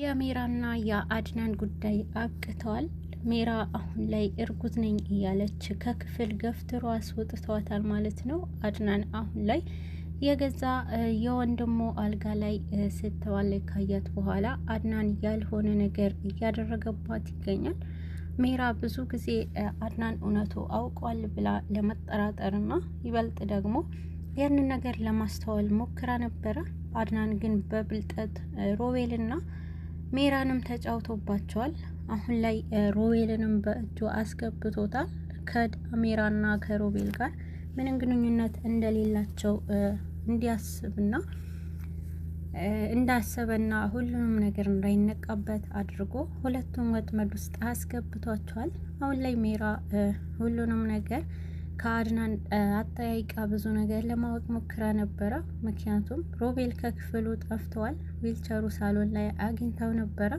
የሜራና የአድናን ጉዳይ አብቅተዋል። ሜራ አሁን ላይ እርጉዝ ነኝ እያለች ከክፍል ገፍትሮ አስወጥተዋታል ማለት ነው። አድናን አሁን ላይ የገዛ የወንድሙ አልጋ ላይ ስተዋል ካያት በኋላ አድናን ያልሆነ ነገር እያደረገባት ይገኛል። ሜራ ብዙ ጊዜ አድናን እውነቱ አውቋል ብላ ለመጠራጠርና ይበልጥ ደግሞ ያንን ነገር ለማስተዋል ሞክራ ነበረ። አድናን ግን በብልጠት ሮቤልና ሜራንም ተጫውቶባቸዋል። አሁን ላይ ሮቤልንም በእጁ አስገብቶታል። ከሜራና ከሮቤል ጋር ምንም ግንኙነት እንደሌላቸው እንዲያስብና እንዳሰበና ሁሉንም ነገር እንዳይነቃበት አድርጎ ሁለቱም ወጥመድ ውስጥ አስገብቷቸዋል። አሁን ላይ ሜራ ሁሉንም ነገር ከአድናን አጠያይቃ ብዙ ነገር ለማወቅ ሞክራ ነበረ። ምክንያቱም ሮቤል ከክፍሉ ጠፍተዋል። ዊልቸሩ ሳሎን ላይ አግኝታው ነበረ።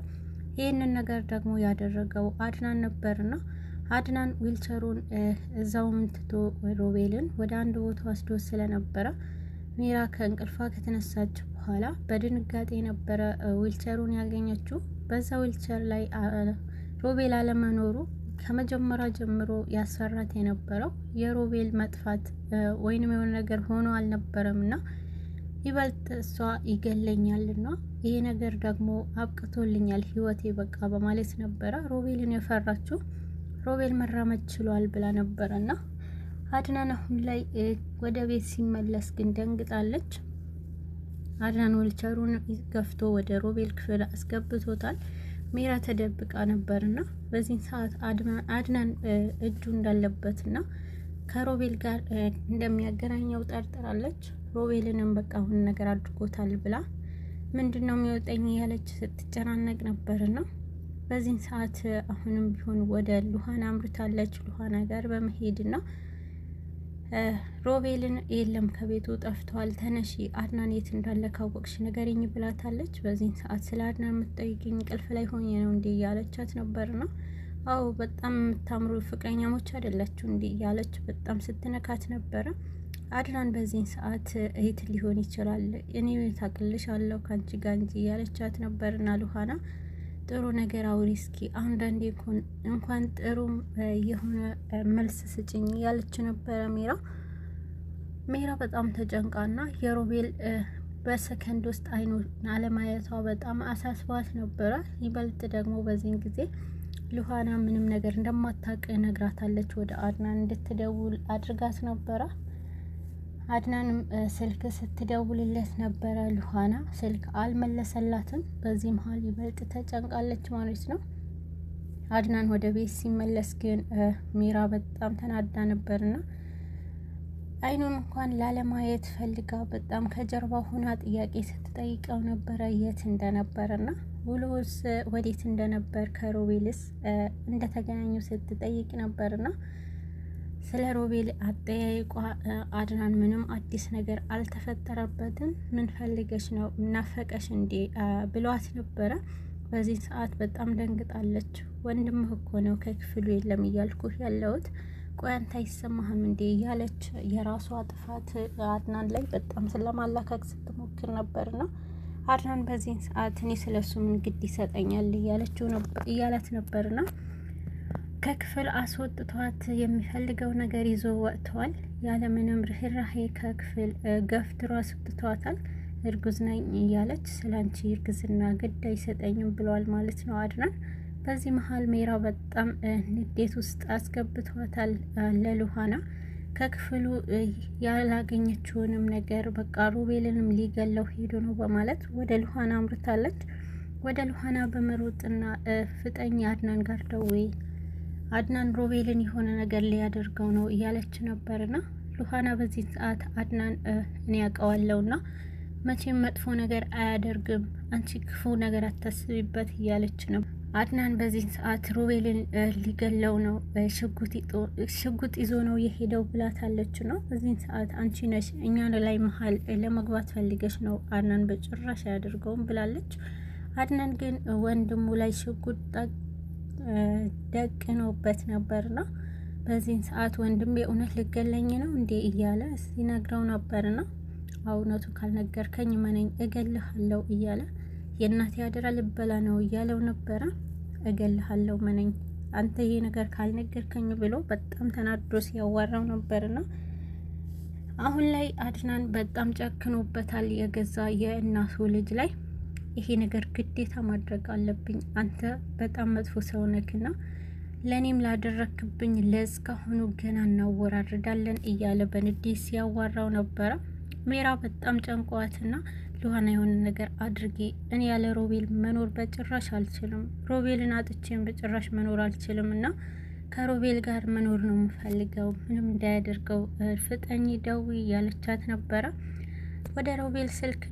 ይህንን ነገር ደግሞ ያደረገው አድናን ነበርና አድናን ዊልቸሩን እዛው ምንትቶ ሮቤልን ወደ አንድ ቦታ ወስዶ ስለነበረ ሜራ ከእንቅልፏ ከተነሳች በኋላ በድንጋጤ ነበረ ዊልቸሩን ያገኘችው። በዛ ዊልቸር ላይ ሮቤል አለመኖሩ ከመጀመሪያ ጀምሮ ያስፈራት የነበረው የሮቤል መጥፋት ወይንም የሆነ ነገር ሆኖ አልነበረምና ይበልጥ እሷ ይገለኛልና ይሄ ነገር ደግሞ አብቅቶልኛል ህይወቴ በቃ በማለት ነበረ ሮቤልን የፈራችው። ሮቤል መራመድ ችሏል ብላ ነበረና አድናን አሁን ላይ ወደ ቤት ሲመለስ ግን ደንግጣለች። አድናን ዊልቸሩን ገፍቶ ወደ ሮቤል ክፍል አስገብቶታል። ሜራ ተደብቃ ነበርና በዚህ ሰዓት አድናን እጁ እንዳለበትና ከሮቤል ጋር እንደሚያገናኘው ጠርጥራለች። ሮቤልንም በቃ ሁሉ ነገር አድርጎታል ብላ ምንድነው የሚወጣኝ ያለች ስትጨናነቅ ነበርና በዚህ ሰዓት አሁንም ቢሆን ወደ ሉሃና አምርታለች። ሉሃና ጋር በመሄድና ሮቤልን የለም ከቤቱ ጠፍቷል፣ ተነሺ አድናን የት እንዳለ ካወቅሽ ንገሪኝ ብላታለች። በዚህ ሰዓት ስለ አድናን የምትጠይቅኝ እንቅልፍ ላይ ሆኜ ነው እንዴ እያለቻት ነበርና አዎ በጣም የምታምሩ ፍቅረኛሞች አይደላችሁ እንዴ እያለች በጣም ስትነካት ነበረ። አድናን በዚህ ሰዓት እህት ሊሆን ይችላል እኔ ታቅልሻለሁ ካንቺ ጋር እንጂ እያለቻት ነበርና ሉሃና ጥሩ ነገር አውሪ እስኪ አንዳንዴ እንኳን ጥሩ የሆነ መልስ ስጭኝ ያለች ነበረ ሜራ በጣም ተጨንቃና የሮቤል በሰከንድ ውስጥ አይኑን አለማየቷ በጣም አሳስቧት ነበረ። ይበልጥ ደግሞ በዚህ ጊዜ ሉሃና ምንም ነገር እንደማታውቅ ነግራታለች። ወደ አድናን እንድትደውል አድርጋት ነበረ። አድናንም ስልክ ስትደውልለት ነበረ። ሉሃና ስልክ አልመለሰላትም። በዚህ መሀል ይበልጥ ተጨንቃለች ማለት ነው። አድናን ወደ ቤት ሲመለስ ግን ሜራ በጣም ተናዳ ነበርና አይኑን እንኳን ላለማየት ፈልጋ በጣም ከጀርባ ሆና ጥያቄ ስትጠይቀው ነበረ የት እንደነበረና ውሎስ ወዴት እንደነበር ከሮቤልስ እንደተገናኙ ስትጠይቅ ነበርና ስለ ሮቤል አጠያይቋ አድናን ምንም አዲስ ነገር አልተፈጠረበትም። ምን ፈልገሽ ነው እናፈቀሽ እንዴ ብሏት ነበረ። በዚህ ሰዓት በጣም ደንግጣለች። ወንድምህ እኮ ነው ከክፍሉ የለም እያልኩህ ያለሁት ቆይ አንተ አይሰማህም እንዴ እያለች የራሷ ጥፋት አድናን ላይ በጣም ስለማላከክ ስትሞክር ነበርና አድናን በዚህ ሰዓት እኔ ስለሱ ምን ግድ ይሰጠኛል እያላት ነበርና ከክፍል አስወጥቷት የሚፈልገው ነገር ይዞ ወጥቷል። ያለምንም ርህራሄ ከክፍል ገፍትሮ አስወጥቷታል። እርጉዝ ነኝ እያለች ስላንቺ እርግዝና ግድ አይሰጠኝም ብሏል ማለት ነው አድናን። በዚህ መሀል ሜራ በጣም ንዴት ውስጥ አስገብቷታል ለሉሃና። ከክፍሉ ያላገኘችውንም ነገር በቃ ሮቤልንም ሊገለው ሄዶ ነው በማለት ወደ ሉሃና አምርታለች። ወደ ሉሃና በመሮጥና ፍጠኝ አድናን ጋር ደውይ አድናን ሮቤልን የሆነ ነገር ሊያደርገው ነው እያለች ነበርና ሉሃና በዚህ ሰዓት አድናን እኔ ያውቀዋለሁና መቼም መጥፎ ነገር አያደርግም አንቺ ክፉ ነገር አታስቢበት እያለች ነው። አድናን በዚህ ሰዓት ሮቤልን ሊገለው ነው ሽጉጥ ይዞ ነው የሄደው ብላታለች ነው። በዚህ ሰዓት አንቺ ነሽ እኛ ላይ መሀል ለመግባት ፈልገሽ ነው አድናን በጭራሽ አያደርገውም ብላለች። አድናን ግን ወንድሙ ላይ ሽጉጥ ደቅኖበት ነበርና በዚህ ሰዓት ወንድም የእውነት ልገለኝ ነው እንዴ እያለ ሲነግረው ነበርና እውነቱ ካልነገርከኝ መነኝ እገልሃለሁ እያለ የእናቴ አደራ ልበላ ነው እያለው ነበረ። እገልሃለሁ መነኝ አንተ ይሄ ነገር ካልነገርከኝ ብሎ በጣም ተናዶ ሲያዋራው ነበርና አሁን ላይ አድናን በጣም ጨክኖበታል የገዛ የእናቱ ልጅ ላይ። ይሄ ነገር ግዴታ ማድረግ አለብኝ፣ አንተ በጣም መጥፎ ሰው ነህና ለኔም ላደረክብኝ ለእስካሁኑ ገና እናወራርዳለን እያለ በንዴት ሲያዋራው ነበረ። ሜራ በጣም ጨንቋትና ሉሃና የሆነ ነገር አድርጌ እኔ ያለ ሮቤል መኖር በጭራሽ አልችልም፣ ሮቤልን አጥቼም በጭራሽ መኖር አልችልም እና ከሮቤል ጋር መኖር ነው የምፈልገው፣ ምንም እንዳያደርገው ፍጠኝ ደዊ እያለቻት ነበረ። ወደ ሮቤል ስልክ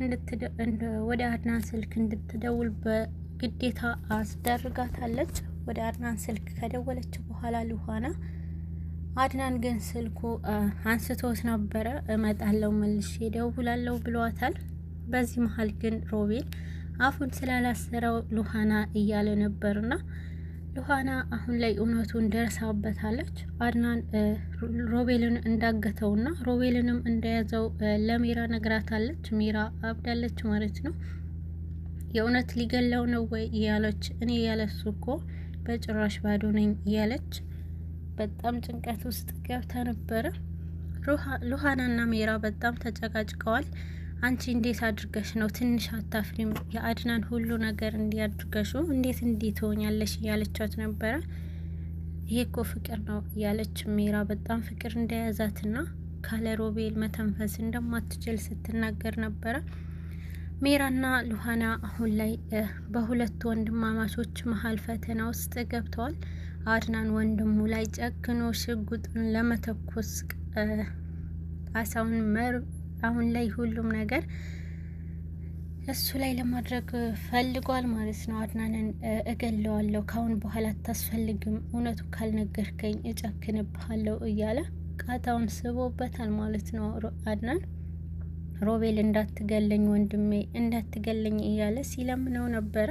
ወደ አድናን ስልክ እንድትደውል በግዴታ አስደርጋታለች። ወደ አድናን ስልክ ከደወለች በኋላ ሉሃና አድናን ግን ስልኩ አንስቶት ነበረ። እመጣለሁ መልሼ እደውላለሁ ብሏታል። በዚህ መሀል ግን ሮቤል አፉን ስላላሰረው ሉሃና እያለ ነበርና ሉሃና አሁን ላይ እውነቱን ደርሳበታለች። አድናን ሮቤልን እንዳገተውና ሮቤልንም እንደያዘው ለሚራ ነግራታለች። ሚራ አብዳለች ማለት ነው። የእውነት ሊገለው ነው ወይ እያለች እኔ ያለሱ እኮ በጭራሽ ባዶ ነኝ እያለች በጣም ጭንቀት ውስጥ ገብታ ነበረ። ሉሃናና ሜራ በጣም ተጨቃጭቀዋል። አንቺ እንዴት አድርገሽ ነው ትንሽ አታፍሪም? የአድናን ሁሉ ነገር እንዲያድርገሽ እንዴት ትሆኛለሽ እያለቻት ነበረ። ይሄ እኮ ፍቅር ነው እያለች ሜራ በጣም ፍቅር እንደያዛትና ካለ ሮቤል መተንፈስ እንደማትችል ስትናገር ነበረ። ሜራና ሉሃና አሁን ላይ በሁለት ወንድማማቾች መሀል ፈተና ውስጥ ገብተዋል። አድናን ወንድሙ ላይ ጨክኖ ሽጉጡን ለመተኮስ አሳውን አሁን ላይ ሁሉም ነገር እሱ ላይ ለማድረግ ፈልጓል ማለት ነው። አድናንን እገለዋለሁ፣ ካሁን በኋላ አታስፈልግም፣ እውነቱ ካልነገርከኝ እጨክንብሃለሁ እያለ ቃታውን ስቦበታል ማለት ነው። አድናን ሮቤል እንዳትገለኝ ወንድሜ እንዳትገለኝ እያለ ሲለምነው ነበረ።